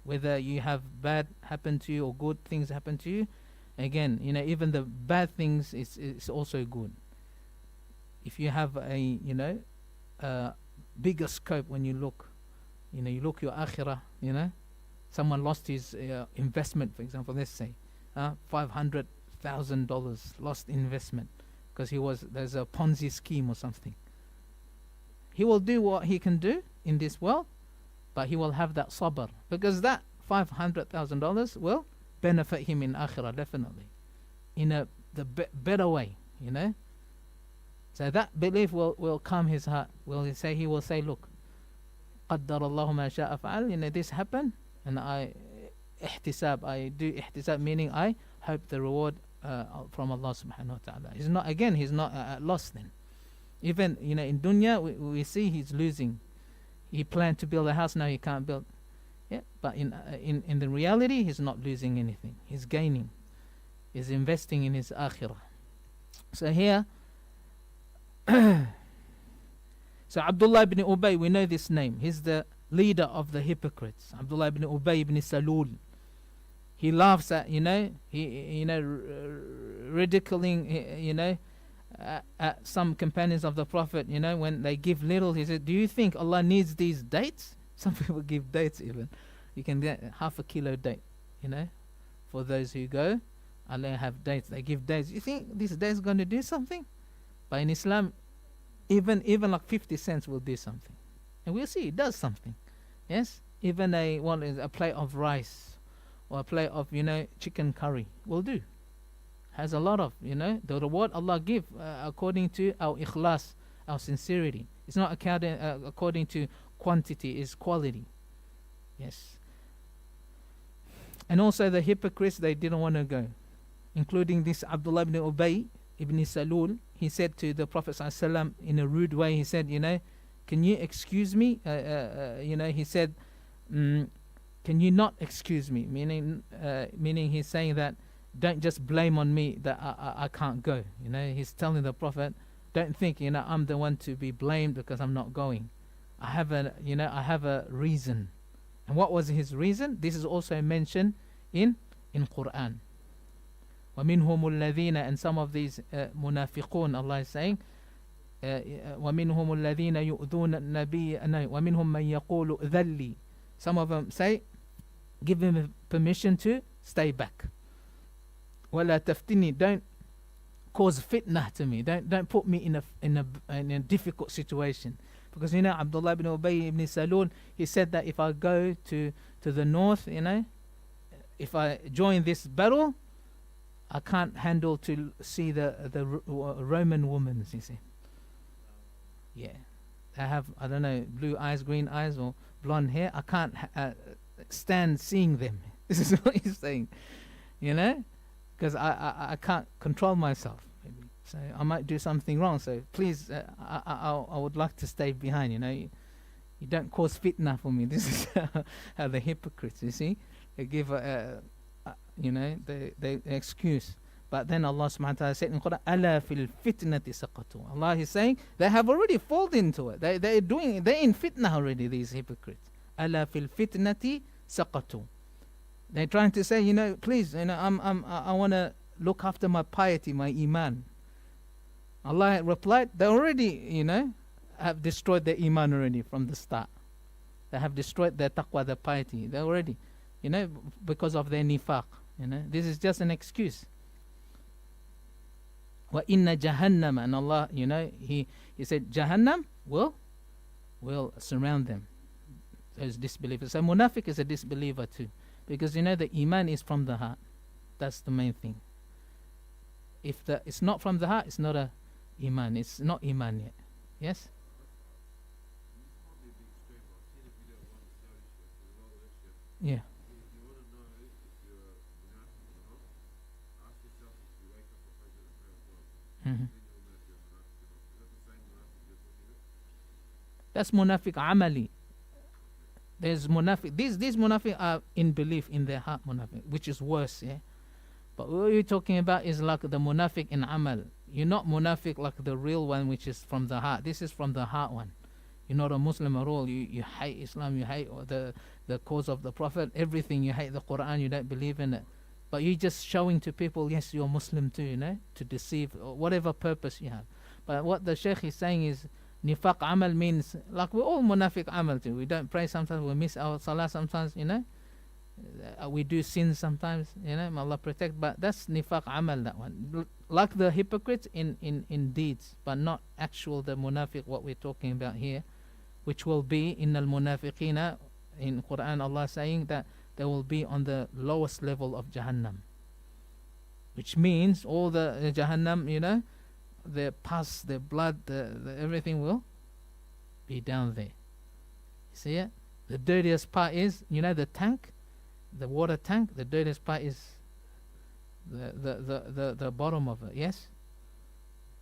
Whether you have bad happen to you or good things happen to you, again, even the bad things is also good. If you have a bigger scope when you look, you look your akhirah, someone lost his investment, for example, let's say $500,000 lost investment because there's a Ponzi scheme or something. He will do what he can do in this world, but he will have that sabr, because that $500,000 will benefit him in akhirah, definitely, in the better way, So that belief will calm his heart. He will say, look, قدر الله ما شاء فعل, this happened, and I do ihtisab, meaning I hope the reward from Allah subhanahu wa ta'ala. He's not at loss then. Even in dunya we see he's losing. He planned to build a house, now he can't build. Yeah, but in the reality he's not losing anything. He's gaining. He's investing in his akhirah. So here, so Abdullah ibn Ubay, we know this name. He's the leader of the hypocrites. Abdullah ibn Ubay ibn Salul. He laughs at, ridiculing, at some companions of the Prophet, when they give little. He said, do you think Allah needs these dates? Some people give dates even. You can get half a kilo date, for those who go. Allah have dates. They give dates. You think this date is going to do something? But in Islam, even like 50 cents will do something. And we'll see, it does something. Yes? Even a plate of rice or a plate of, chicken curry will do. Has a lot of, the reward Allah give according to our ikhlas, our sincerity. It's not according to quantity, it's quality. Yes. And also the hypocrites, they didn't want to go, including this Abdullah ibn Ubay ibn Salul. He said to the Prophet ﷺ in a rude way, he said, can you excuse me? He said, can you not excuse me? Meaning he's saying that don't just blame on me that I can't go. He's telling the Prophet, don't think I'm the one to be blamed because I'm not going. I have a reason. And what was his reason? This is also mentioned in Quran. وَمِنْهُمُ الَّذِينَ, and some of these munafiqun, Allah is saying, وَمِنْهُمُ الَّذِينَ يُؤْذُونَ النَّبِيَّ وَمِنْهُمْ مَنْ يَقُولُ ذَلِّي. Some of them say, give him permission to stay back. وَلَا تَفْتِنِي, don't cause fitnah to me. Don't put me in a difficult situation. Because Abdullah ibn Ubay ibn Salul, he said that if I go to the north, if I join this battle, I can't handle to see the Roman women, you see. Yeah. They have, I don't know, blue eyes, green eyes, or blonde hair. I can't stand seeing them. This is what he's saying. Because I can't control myself. Maybe. So I might do something wrong. So please, I would like to stay behind, You don't cause fitna for me. This is how the hypocrites, you see. They give they excuse. But then Allah subhanahu wa ta'ala said in Quran, Ala fil fitnati saqatu. Allah is saying they have already fallen into it. They're in fitna already, these hypocrites. Ala fil fitnati saqatu. They're trying to say, please, I want to look after my piety, my iman. Allah replied, they already, have destroyed their iman already from the start. They have destroyed their taqwa, their piety. They already, because of their nifaq. This is just an excuse. Wa inna jahannam, and Allah, He said Jahannam will surround them, those disbelievers. So munafiq is a disbeliever too, because the iman is from the heart. That's the main thing. If it's not from the heart, it's not a iman. It's not iman yet. Yes. Yeah. Mm-hmm. That's munafiq amali. There's munafiq. These munafiq are in belief in their heart, munafiq, which is worse. Yeah. But what you're talking about is like the munafiq in amal. You're not munafiq like the real one, which is from the heart. This is from the heart one. You're not a Muslim at all. You hate Islam. You hate the cause of the Prophet. Everything. You hate the Quran. You don't believe in it. But you're just showing to people, yes, you're Muslim too, to deceive, or whatever purpose you have. But what the Shaykh is saying is, nifaq amal means, like we're all munafiq amal too. We don't pray sometimes, we miss our salah sometimes, we do sins sometimes, may Allah protect. But that's nifaq amal, that one. Like the hypocrites in deeds, but not actual the munafiq, what we're talking about here, which will be, innal munafiqina, in Quran Allah saying that they will be on the lowest level of Jahannam, which means all the Jahannam, their pus, their blood, the everything will be down there. You see it? The dirtiest part is, the tank, the water tank. The dirtiest part is the bottom of it. Yes.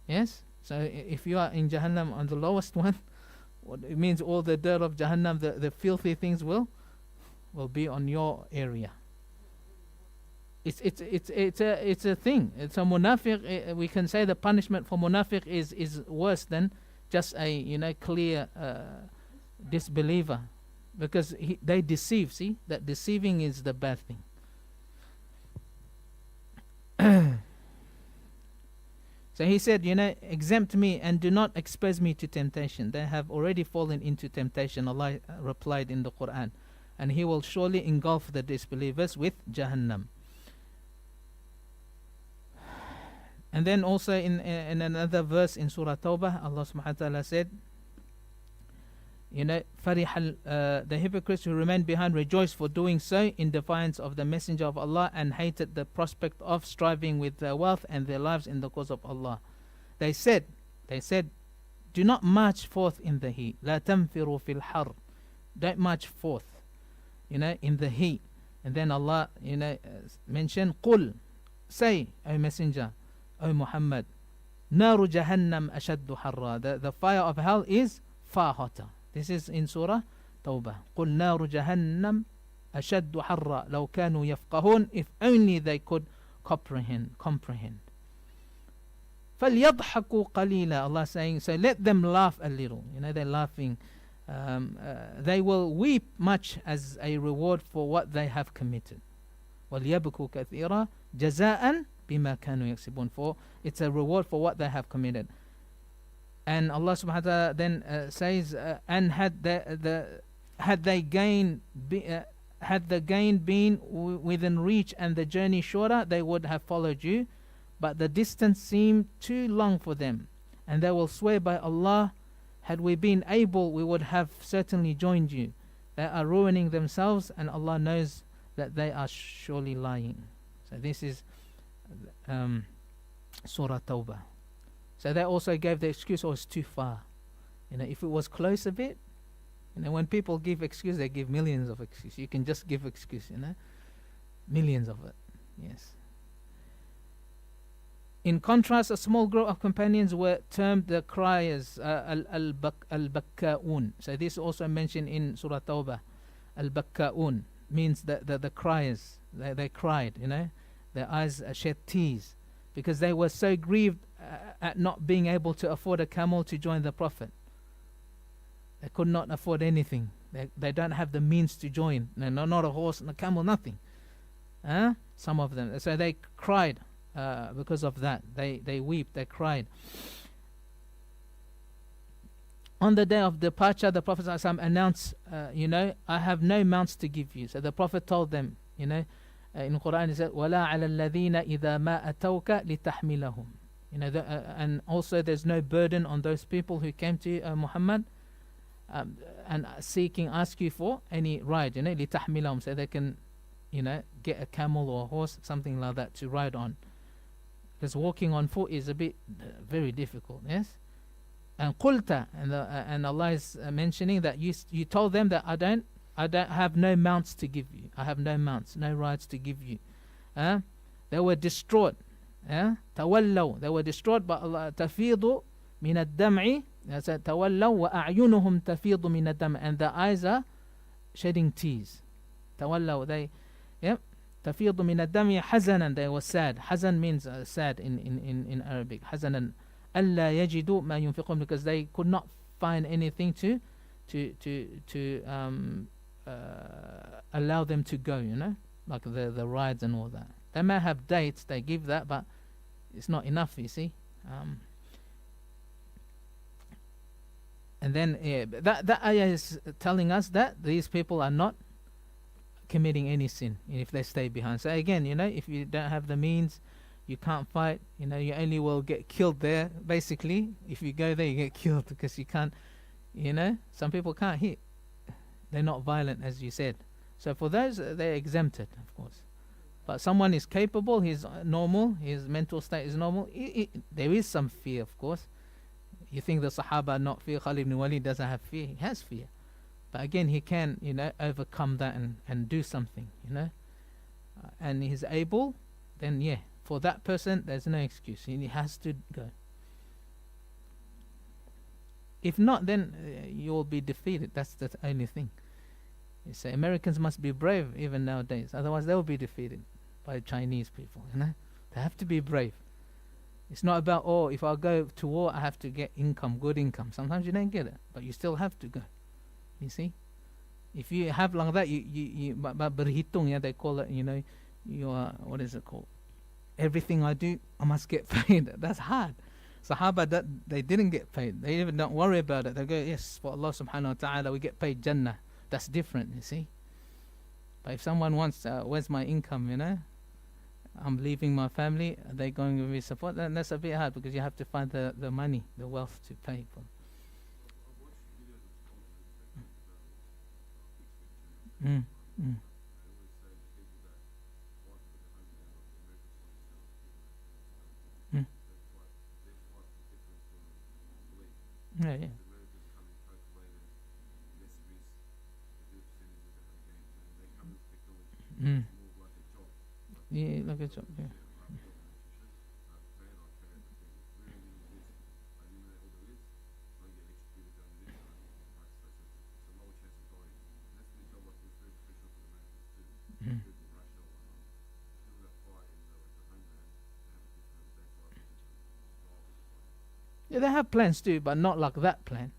Yes. So if you are in Jahannam on the lowest one, what it means, all the dirt of Jahannam, the filthy things will be on your area. It's a thing. It's a munafiq. We can say the punishment for munafiq is worse than just a clear disbeliever, because they deceive. See, that deceiving is the bad thing. So he said, exempt me and do not expose me to temptation. They have already fallen into temptation. Allah replied in the Quran, and He will surely engulf the disbelievers with Jahannam. And then also in another verse in Surah Tawbah, Allah subhanahu wa ta'ala said, the hypocrites who remained behind rejoiced for doing so in defiance of the Messenger of Allah, and hated the prospect of striving with their wealth and their lives in the cause of Allah. They said, do not march forth in the heat. La tanfiru fil har. Don't march forth, in the heat. And then Allah, mentioned, Qul, say, O Messenger, O Muhammad, Naru Jahannam ashaddu harra. The fire of hell is far hotter. This is in Surah Tawbah. قُلْ نَارُ جَهَنَّمْ أَشَدُّ حَرًّا لَوْ كَانُوا يَفْقَهُونَ. If only they could comprehend. فَلْيَضْحَكُوا قَلِيلًا. Allah saying, so let them laugh a little. They're laughing. They will weep much as a reward for what they have committed. وَلْيَبْكُوا كَثِيرًا جَزَاءً بِمَا كَانُوا يَكْسِبُونَ. For it's a reward for what they have committed. And Allah subhanahu wa ta'ala then says, and had the gain been within reach and the journey shorter, they would have followed you, but the distance seemed too long for them, and they will swear by Allah, had we been able, we would have certainly joined you. They are ruining themselves, and Allah knows that they are surely lying. So this is Surah Tawbah. So they also gave the excuse, it's too far. If it was close a bit, when people give excuse, they give millions of excuses. You can just give excuse, millions of it. Yes. In contrast, a small group of companions were termed the criers, al-bakka'un. So this is also mentioned in Surah Tawbah. Al-bakka'un means the criers. They cried, their eyes shed tears. because they were so grieved at not being able to afford a camel to join the Prophet. They could not afford anything. They don't have the means to join. No, not a horse, and a camel, nothing. Some of them. So they cried because of that. They weep, they cried. On the day of departure, the Prophet ﷺ announced, I have no mounts to give you. So the Prophet told them, in the Quran, he said, وَلَا عَلَى الَّذِينَ إِذَا مَا أَتَوْكَ لِتَحْمِلَهُم. And also there's no burden on those people who came to Muhammad and ask you for any ride, لِتَحْمِلَهُم, so they can, get a camel or a horse, something like that to ride on. Because walking on foot is a bit very difficult, yes? And qulta, and Allah is mentioning that you told them that I don't have no mounts to give you. I have no mounts, no rides to give you. They were distraught. تولوا, they were distraught, but Allah تفيض من الدمع, تولوا وأعينهم تفيض من الدمع, and their eyes are shedding tears. تولوا, they تفيض من الدمع حزنا, they were sad. Hazan means sad in Arabic. حزنا ألا يجدوا ما ينفقون, because they could not find anything to allow them to go, like the rides and all that. They may have dates, they give that, but it's not enough, you see. And then that ayah is telling us that these people are not committing any sin if they stay behind. So again, if you don't have the means, you can't fight, you only will get killed there. Basically, if you go there, you get killed because you can't, some people can't hit. They're not violent, as you said. So for those, they're exempted, of course. But someone is capable, he's normal, his mental state is normal. There is some fear, of course. You think the Sahaba not fear? Khalid ibn Walid doesn't have fear. He has fear. But again, he can, overcome that and do something, and he's able, then yeah. For that person, there's no excuse. He has to go. If not, then you will be defeated. That's the only thing. You say Americans must be brave even nowadays. Otherwise, they will be defeated by Chinese people. They have to be brave. It's not about, if I go to war, I have to get income, good income. Sometimes you don't get it, but you still have to go. You see? If you have like that, you berhitung, they call it, you are, what is it called? Everything I do, I must get paid. That's hard. Sahaba, that they didn't get paid. They even don't worry about it. They go, yes, for Allah subhanahu wa ta'ala, we get paid Jannah. That's different, you see. But if someone wants, where's my income, I'm leaving my family, are they going to be support? Then that's a bit hard because you have to find the money, the wealth to pay for. Yeah. Yeah, like a job, yeah. Yeah, they have plans too, but not like that plan.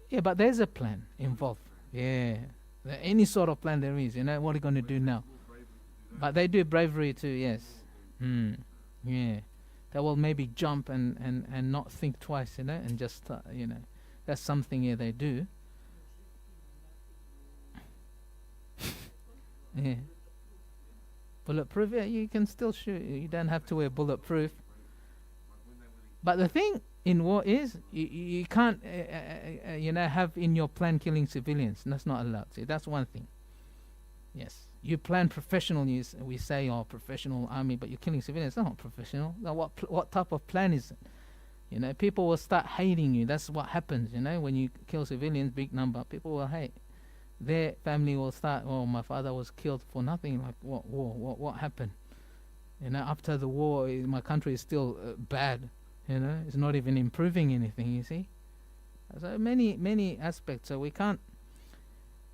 Yeah, but there's a plan involved. Yeah, any sort of plan there is. What are you going to do now? But they do bravery too. Yes. Yeah, they will maybe jump and not think twice. And just that's something. Yeah, they do. Yeah. Bulletproof, yeah, you can still shoot. You don't have to wear bulletproof. But the thing in war is you can't have in your plan killing civilians. That's not allowed. See, that's one thing. Yes, you plan professional. We say professional army, but you're killing civilians. That's not professional. Now, what type of plan is it? People will start hating you. That's what happens. When you kill civilians, big number, people will hate. Their family will start, my father was killed for nothing. Like, what war? What happened? After the war, my country is still bad. It's not even improving anything, you see. So many aspects. So we can't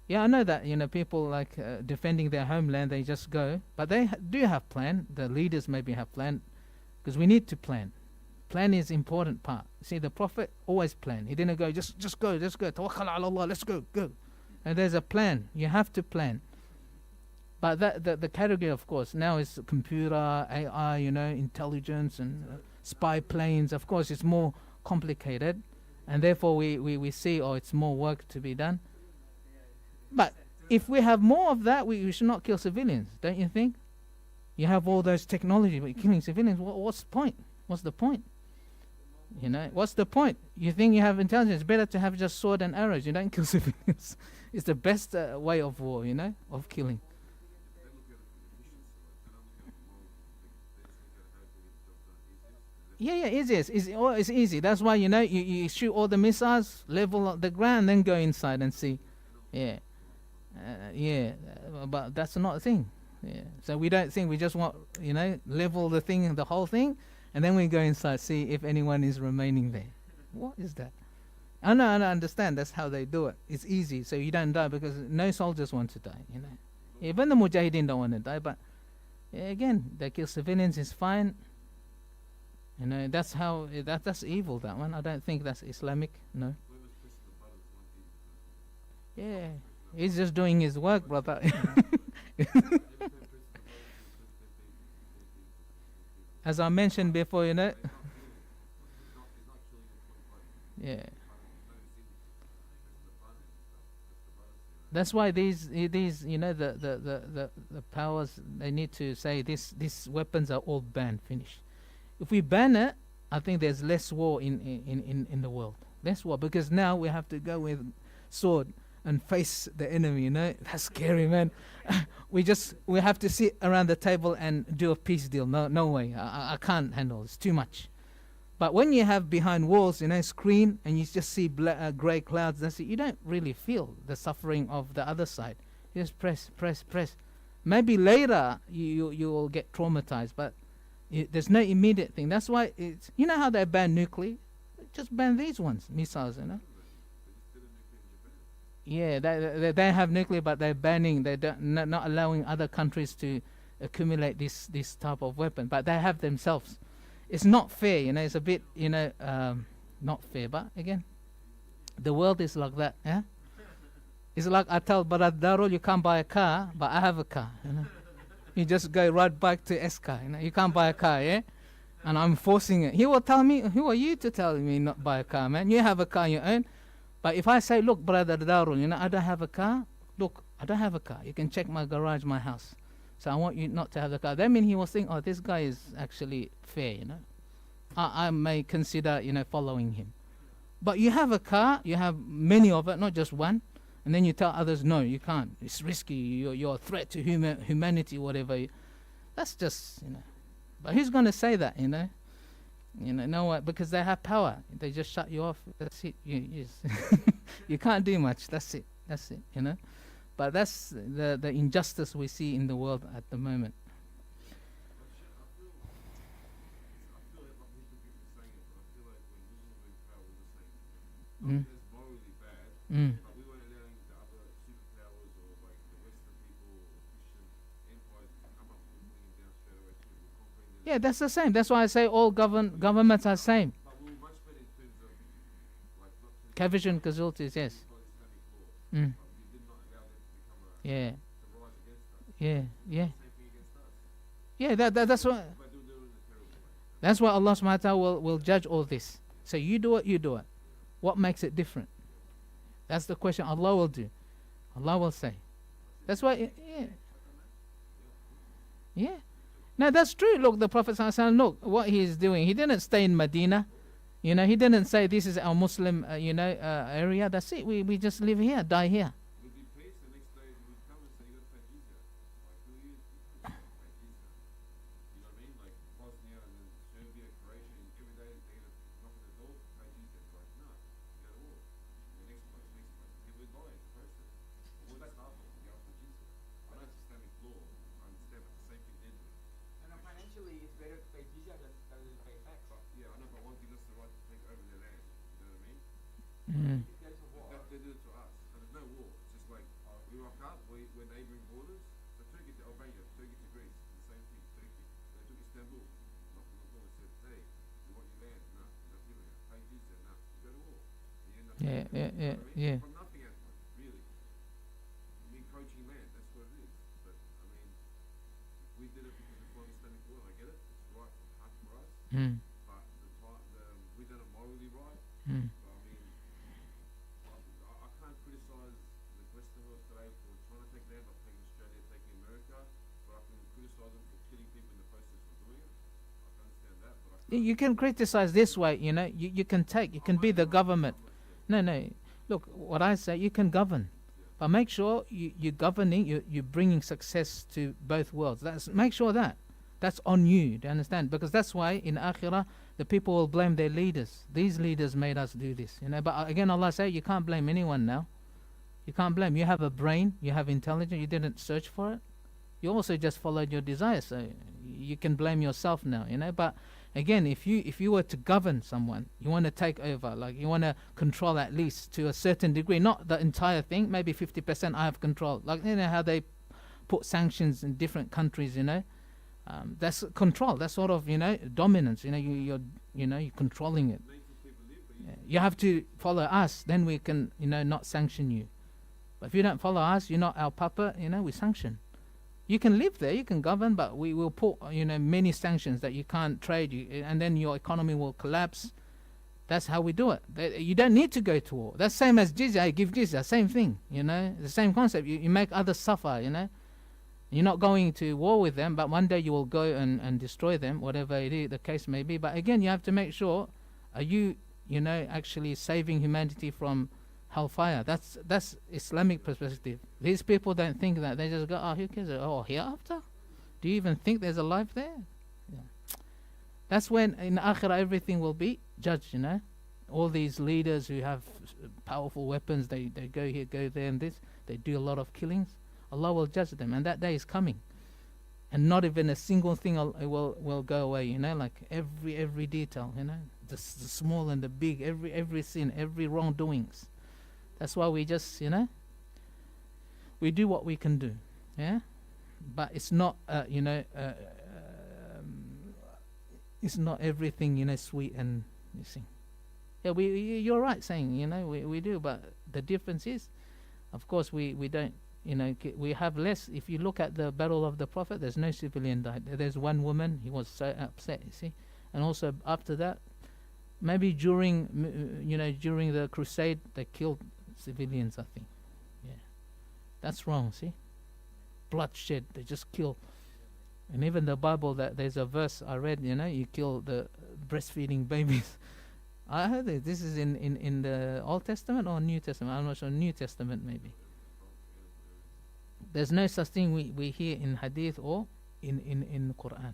Yeah, I know that, people like defending their homeland, they just go. But they do have plan. The leaders maybe have plan, because we need to plan. Plan is important part. See, the Prophet always planned. He didn't go, just go, let's go. Tawakkal ala Allah, let's go. And there's a plan. You have to plan. But the category, of course, now is computer, AI, intelligence and spy planes. Of course, it's more complicated. And therefore, we see, it's more work to be done. But if we have more of that, we should not kill civilians, don't you think? You have all those technology, but you're killing civilians. What's the point? What's the point? What's the point? You think you have intelligence? It's better to have just sword and arrows. You don't kill civilians. It's the best way of war, of killing. Yeah, easiest. It's easy. That's why, you shoot all the missiles, level the ground, then go inside and see. Yeah. But that's not a thing. Yeah. So we don't think, we just want, level the thing, the whole thing, and then we go inside, see if anyone is remaining there. What is that? I know, I understand. That's how they do it. It's easy, so you don't die, because no soldiers want to die. Even the mujahideen don't want to die, but again, they kill civilians is fine. That's how that's evil. That one. I don't think that's Islamic. No. Yeah, he's just doing his work, brother. As I mentioned before, Yeah. That's why these the powers, they need to say these weapons are all banned, finished. If we ban it, I think there's less war in the world. Less war, because now we have to go with sword and face the enemy. That's scary, man. we have to sit around the table and do a peace deal. No way. I can't handle it. It's too much. But when you have behind walls, screen, and you just see grey clouds, that's it. You don't really feel the suffering of the other side. You just press. Maybe later you will get traumatized, but there's no immediate thing. That's why it's, how they ban nuclear? Just ban these ones, missiles, Yeah, they have nuclear, but they're banning. They're not allowing other countries to accumulate this type of weapon. But they have themselves. It's not fair, It's a bit, not fair. But again, the world is like that. Yeah. It's like I tell Brother Darul, you can't buy a car, but I have a car. You just go right back to S-car. You can't buy a car, yeah. And I'm forcing it. He will tell me, who are you to tell me not buy a car, man? You have a car your own. But if I say, look, Brother Darul, I don't have a car. Look, I don't have a car. You can check my garage, my house. So I want you not to have the car. That means he will think, this guy is actually fair, I may consider, following him. But you have a car, you have many of it, not just one. And then you tell others, no, you can't. It's risky. You're a threat to humanity, whatever. That's just, But who's going to say that, No what? Because they have power. They just shut you off. That's it. You can't do much. That's it. But that's the injustice we see in the world at the moment. Mm. Mm. Yeah, that's the same. That's why I say all governments are the same. Casualties, casualties, yes. Mm. Yeah. Yeah, that's why. That's why Allah subhanahu wa ta'ala will judge all this. So you do it. What makes it different? That's the question Allah will do. Allah will say. That's why, yeah. No, that's true. Look, the Prophet sallallahu alaihi wasallam, look what he is doing. He didn't stay in Medina. He didn't say this is our Muslim, area. That's it. We just live here, die here. we're neighbouring borders. So Turkey to Albania, Turkey to Greece, the same thing. Turkey, they took Istanbul, knocked on the door and said, "Hey, we want your land." No, you're not giving it. Pay dues there. No, you go to war. You end up Yeah, taking it, yeah, yeah, you know what I mean? yeah. From nothing at one, really. You're encroaching land. That's what it is. But I mean, we did it because it's one Islamic law. I get it. It's right from heart for us. Mm. But we done it morally right. Mm. But I mean, I can't criticise the Western world today for trying to take land, like taking Australia, taking America. But I can criticise them for killing people in the process of doing it. I can understand that, but I can't. You can criticize this way, you know. You can take. You can be the government. No, no. Look, what I say, you can govern, but make sure you're governing. You're bringing success to both worlds. Make sure that's on you. Do you understand? Because that's why in Akhirah the people will blame their leaders. These leaders made us do this, you know. But again, Allah say you can't blame anyone now. You can't blame. You have a brain. You have intelligence. You didn't search for it. You also just followed your desires. So you can blame yourself now, you know. But again, if you were to govern someone, you want to take over, like you want to control at least to a certain degree, not the entire thing. Maybe 50% I have control. Like you know how they put sanctions in different countries, you know. That's control. That's sort of, you know, dominance. You know, you're controlling it. Yeah. You have to follow us, then we can, you know, not sanction you. But if you don't follow us, you're not our puppet. You know, we sanction. You can live there, you can govern, but we will put, you know, many sanctions that you can't trade, and then your economy will collapse. That's how we do it. You don't need to go to war. That's same as jizya. I give jizya, same thing. You know, the same concept. You make others suffer. You know. You're not going to war with them, but one day you will go and destroy them, whatever it is, the case may be. But again, you have to make sure, are you, you know, actually saving humanity from hellfire? That's Islamic perspective. These people don't think that. They just go, oh, who cares? Oh, hereafter? Do you even think there's a life there? Yeah. That's when in Akhirah everything will be judged, you know. All these leaders who have powerful weapons, they go here, go there and this. They do a lot of killings. Allah will judge them, and that day is coming, and not even a single thing will go away. You know, like every detail. You know, the small and the big, every sin, every wrongdoings. That's why we just, you know, we do what we can do. Yeah, but it's not, you know, it's not everything, you know, sweet and you see. Yeah, you're right saying, you know, we do, but the difference is, of course, we don't. You know, we have less. If you look at the battle of the Prophet, there's no civilian died. There's one woman. He was so upset. You see, and also after that, maybe during, you know, during the crusade, they killed civilians. I think. Yeah, that's wrong. See, bloodshed. They just kill. And even the Bible, that there's a verse I read. You know, you kill the breastfeeding babies. I heard it. This is in the Old Testament or New Testament. I'm not sure. New Testament maybe. There's no such thing we hear in Hadith or in Quran.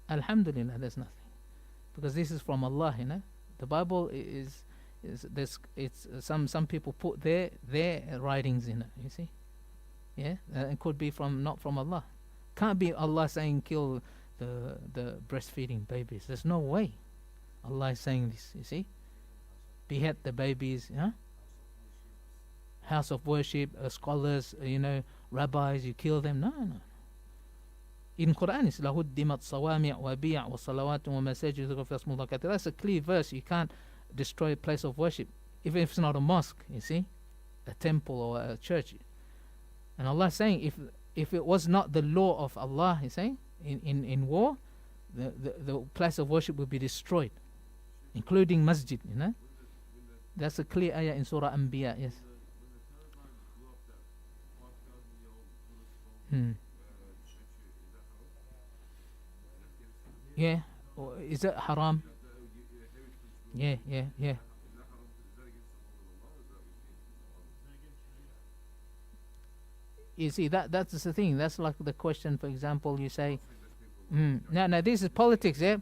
Alhamdulillah, there's nothing, because this is from Allah. You know, the Bible is this. It's some people put their writings in it. You see, yeah, it could be not from Allah. Can't be Allah saying kill the breastfeeding babies. There's no way Allah is saying this. You see, behead the babies. Yeah. House of worship, scholars, you know, rabbis, you kill them. No. In Quran, it's lahuddimat sawami' wa bi' wa salawat wa masajid ghafir asmullah kathira. That's a clear verse. You can't destroy a place of worship, even if it's not a mosque. You see, a temple or a church. And Allah is saying, if it was not the law of Allah, He's saying, in war, the place of worship would be destroyed, including masjid. You know, that's a clear ayah in Surah Anbiya. Yes. Yeah, or is it haram? Yeah. You see, that's the thing. That's like the question. For example, you say, no, this is politics. Yeah,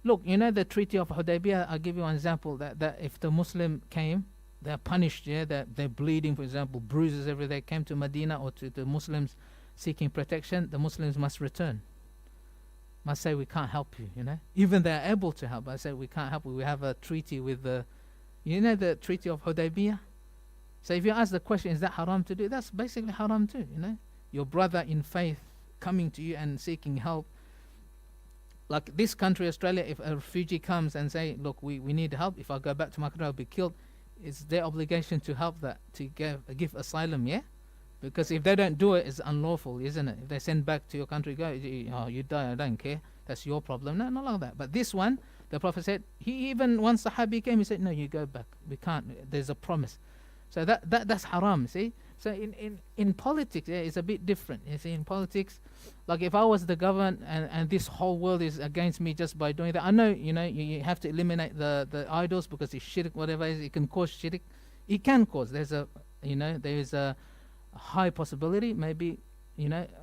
look, you know the Treaty of Hudaybiyah. I'll give you an example. That if the Muslim came, they're punished. Yeah, that they're bleeding. For example, bruises every day. Came to Medina or to the Muslims seeking protection, the Muslims must return. Must say we can't help you, you know. Even they're able to help. I say we can't help you. We have a treaty with the, you know, the Treaty of Hudaybiyah. So if you ask the question, is that haram to do? That's basically haram too, Your brother in faith coming to you and seeking help. Like this country, Australia, if a refugee comes and say, look, we need help. If I go back to my country, I'll be killed. It's their obligation to help that, to give asylum, yeah? Because if they don't do it, it's unlawful, isn't it? If they send back to your country, go, oh, you die, I don't care. That's your problem. No, not like that. But this one, the Prophet said, he even, once the Sahabi came, he said, no, you go back. We can't. There's a promise. So that's haram, see? So in politics, yeah, it's a bit different. You see, in politics, like if I was the government and this whole world is against me just by doing that, I know, you have to eliminate the idols because it's shirk, whatever it is, it can cause shirk. It can cause. There is a high possibility, maybe,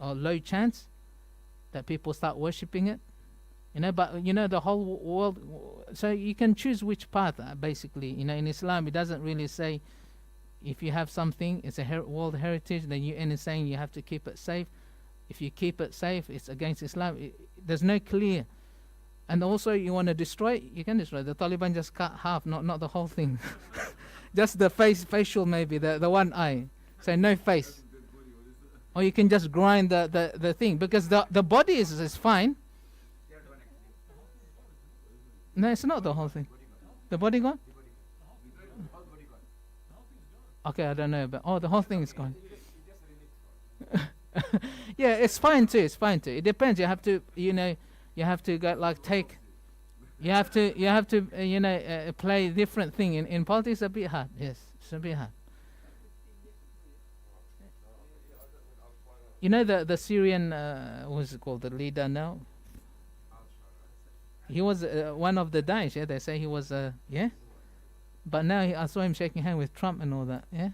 or low chance that people start worshipping it. But the whole world, so you can choose which path, basically. In Islam, it doesn't really say if you have something, it's a world heritage, then you end up saying you have to keep it safe. If you keep it safe, it's against Islam. There's no clear. And also, you want to destroy it, you can destroy it. The Taliban just cut half, not the whole thing. Just the facial maybe, the one eye. So no face. Or you can just grind the thing, because the body is fine. No, it's not the whole thing. The body gone? Okay, I don't know, but the whole thing is gone. Yeah, it's fine too. It depends. You have to, you have to go take. You have to, play different thing. In politics, it's a bit hard. Yes, it's a bit hard. The Syrian, what's it called? The leader now. He was one of the Daesh. Yeah, they say he was. Yeah. But now I saw him shaking hands with Trump and all that. Yeah.